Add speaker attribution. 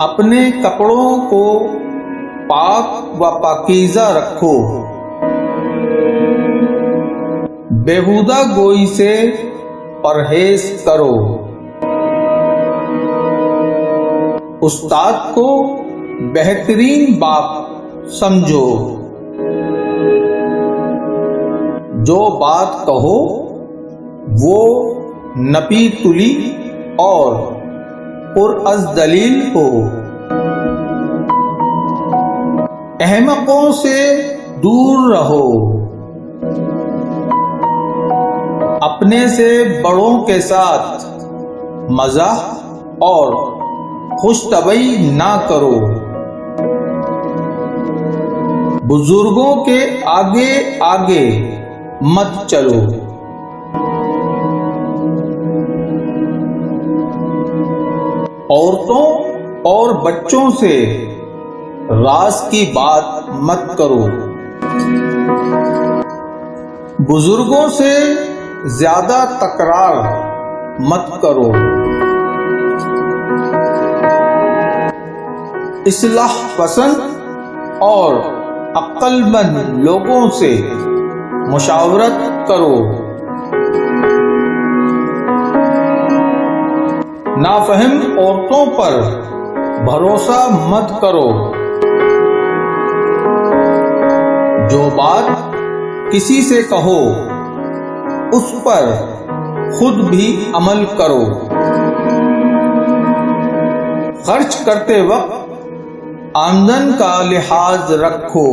Speaker 1: اپنے کپڑوں کو پاک و پاکیزہ رکھو، بیہودہ گوئی سے پرہیز کرو، استاد کو بہترین بات سمجھو، جو بات کہو وہ نپی تلی اور پر از دلیل ہو، احمقوں سے دور رہو، اپنے سے بڑوں کے ساتھ مزاح اور خوش طبعی نہ کرو، بزرگوں کے آگے آگے مت چلو، عورتوں اور بچوں سے راز کی بات مت کرو، بزرگوں سے زیادہ تکرار مت کرو، اصلاح پسند اور عقل مند لوگوں سے مشاورت کرو، نافہم عورتوں پر بھروسہ مت کرو، جو بات کسی سے کہو اس پر خود بھی عمل کرو، خرچ کرتے وقت آمدن کا لحاظ رکھو،